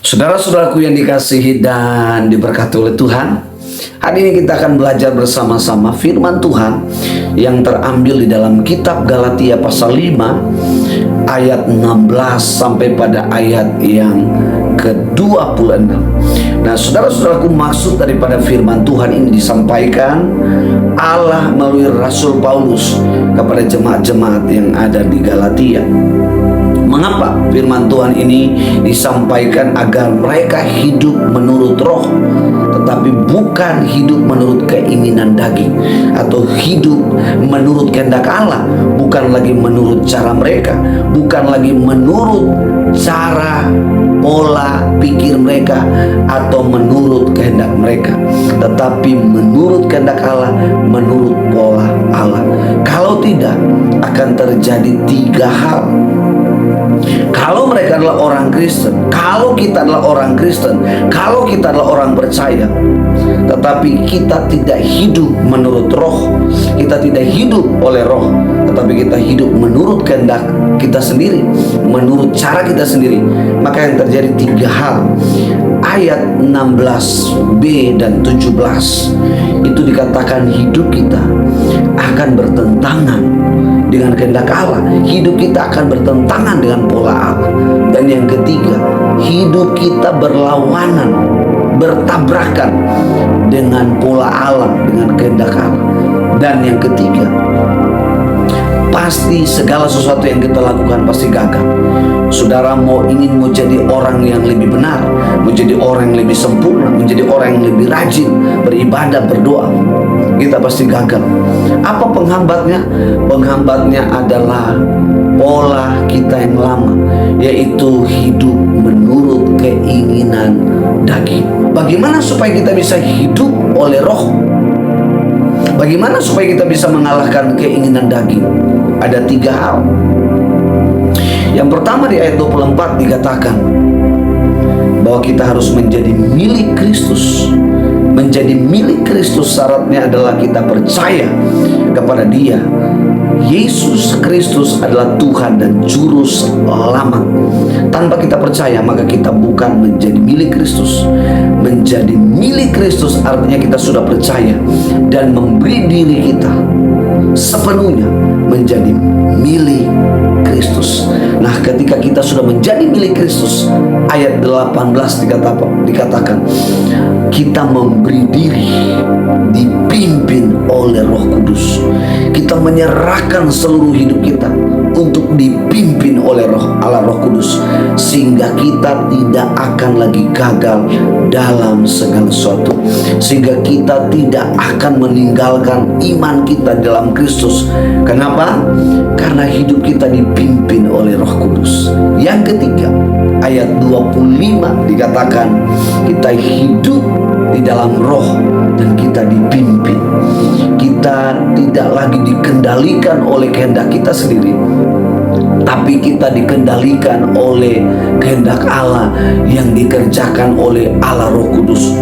Saudara-saudaraku yang dikasihi dan diberkati oleh Tuhan, hari ini kita akan belajar bersama-sama firman Tuhan yang terambil di dalam kitab Galatia pasal 5 ayat 16 sampai pada ayat yang ke-26. Nah, saudara-saudaraku, maksud daripada firman Tuhan ini disampaikan Allah melalui Rasul Paulus kepada jemaat-jemaat yang ada di Galatia. Mengapa firman Tuhan ini disampaikan? Agar mereka hidup menurut roh, tetapi bukan hidup menurut keinginan daging, atau hidup menurut kehendak Allah, bukan lagi menurut cara mereka, bukan lagi menurut cara pola pikir mereka atau menurut kehendak mereka, tetapi menurut kehendak Allah, menurut pola Allah. Kalau tidak, akan terjadi tiga hal. Kalau mereka adalah orang Kristen, kalau kita adalah orang Kristen, kalau kita adalah orang percaya, tetapi kita tidak hidup menurut roh, kita tidak hidup oleh roh, tetapi kita hidup menurut kehendak kita sendiri, menurut cara kita sendiri, maka yang terjadi tiga hal. Ayat 16b dan 17 itu dikatakan hidup kita akan bertentangan dengan kehendak Allah, hidup kita akan bertentangan dengan pola Allah. Dan yang ketiga, hidup kita berlawanan, bertabrakan dengan pola Allah, dengan kehendak Allah. Dan yang ketiga, pasti segala sesuatu yang kita lakukan pasti gagal. Saudara mau jadi orang yang lebih benar, menjadi orang yang lebih sempurna, menjadi orang yang lebih rajin beribadah, berdoa, kita pasti gagal. Apa penghambatnya? Penghambatnya adalah pola kita yang lama, yaitu hidup menurut keinginan daging. Bagaimana supaya kita bisa hidup oleh roh? Bagaimana supaya kita bisa mengalahkan keinginan daging? Ada tiga hal. Yang pertama, di ayat 24 dikatakan bahwa kita harus menjadi milik Kristus. Menjadi milik Kristus syaratnya adalah kita percaya kepada Dia. Yesus Kristus adalah Tuhan dan Juru Selamat. Tanpa kita percaya, maka kita bukan menjadi milik Kristus. Menjadi milik Kristus artinya kita sudah percaya dan memberi diri kita sepenuhnya menjadi milik Kristus. Nah, ketika kita sudah menjadi milik Kristus, ayat 18 dikatakan kita memberi diri dipimpin oleh Roh Kudus. Kita menyerahkan seluruh hidup kita untuk dipimpin oleh Roh Kudus, sehingga kita tidak akan lagi gagal dalam segala sesuatu, sehingga kita tidak akan meninggalkan iman kita dalam Kristus. Kenapa? Karena hidup kita dipimpin oleh Roh Kudus. Yang ketiga, ayat 25 dikatakan kita hidup di dalam roh dan kita dipimpin. Kita tidak lagi dikendalikan oleh kehendak kita sendiri, tapi kita dikendalikan oleh kehendak Allah yang dikerjakan oleh Allah Roh Kudus.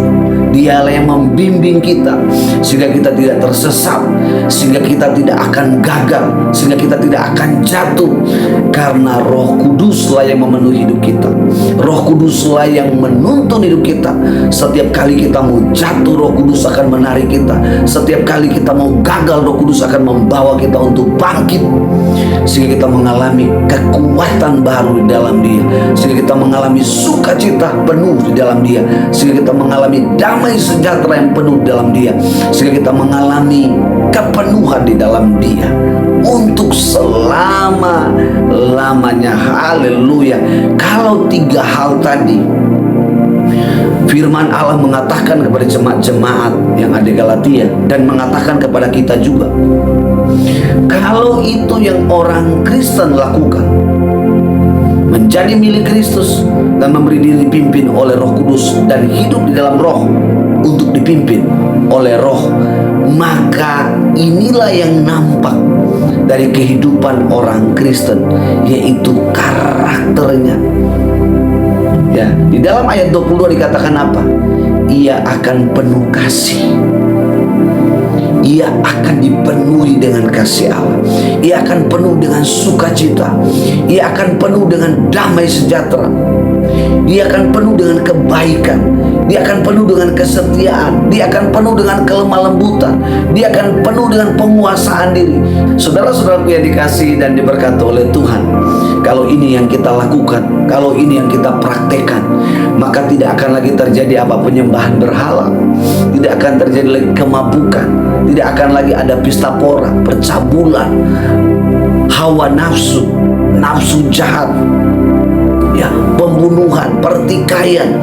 Dialah yang membimbing kita sehingga kita tidak tersesat, sehingga kita tidak akan gagal, sehingga kita tidak akan jatuh. Karena Roh Kuduslah yang memenuhi hidup kita. Roh Kuduslah yang menuntun hidup kita. Setiap kali kita mau jatuh, Roh Kudus akan menarik kita. Setiap kali kita mau gagal, Roh Kudus akan membawa kita untuk bangkit, sehingga kita mengalami kekuatan baru di dalam Dia, sehingga kita mengalami sukacita penuh di dalam Dia, sehingga kita mengalami damai sejahtera yang penuh di dalam Dia, sehingga kita mengalami kepenuhan di dalam Dia untuk selama-lamanya. Haleluya. Kalau tiga hal tadi firman Allah mengatakan kepada jemaat-jemaat yang ada di Galatia, dan mengatakan kepada kita juga, kalau itu yang orang Kristen lakukan, menjadi milik Kristus dan memberi diri dipimpin oleh Roh Kudus dan hidup di dalam roh untuk dipimpin oleh roh, maka inilah yang nampak dari kehidupan orang Kristen, yaitu karakternya. Ya, di dalam ayat 22 dikatakan apa? Ia akan penuh kasih. Ia akan dipenuhi dengan kasih Allah. Ia akan penuh dengan sukacita. Ia akan penuh dengan damai sejahtera. Dia akan penuh dengan kebaikan. Dia akan penuh dengan kesetiaan. Dia akan penuh dengan kelemah lembutan. Dia akan penuh dengan penguasaan diri. Saudara-saudaraku yang dikasihi dan diberkati oleh Tuhan, kalau ini yang kita lakukan, kalau ini yang kita praktekkan, maka tidak akan lagi terjadi apa penyembahan berhala. Tidak akan terjadi lagi kemabukan. Tidak akan lagi ada pesta pora, percabulan, hawa nafsu, nafsu jahat, ya, pembunuhan, pertikaian.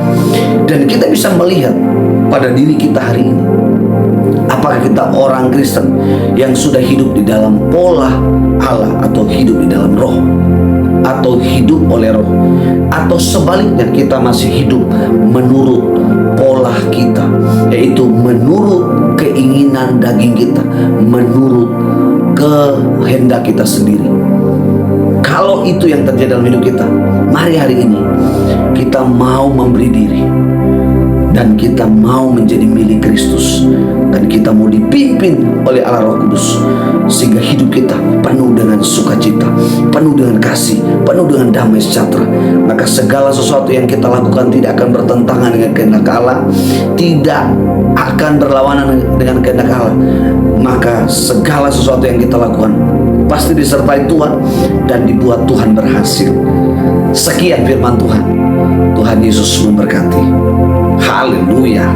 Dan kita bisa melihat pada diri kita hari ini, apakah kita orang Kristen yang sudah hidup di dalam pola Allah, atau hidup di dalam roh, atau hidup oleh roh, atau sebaliknya kita masih hidup menurut pola kita, yaitu menurut keinginan daging kita, menurut kehendak kita sendiri. Kalau itu yang terjadi dalam hidup kita, mari hari ini kita mau memberi diri, dan kita mau menjadi milik Kristus, dan kita mau dipimpin oleh Allah Roh Kudus, sehingga hidup kita penuh dengan sukacita, penuh dengan kasih, penuh dengan damai sejahtera. Maka segala sesuatu yang kita lakukan tidak akan bertentangan dengan kehendak Allah, tidak akan berlawanan dengan kehendak Allah. Maka segala sesuatu yang kita lakukan pasti disertai Tuhan dan dibuat Tuhan berhasil. Sekian firman Tuhan. Tuhan Yesus memberkati. Haleluya.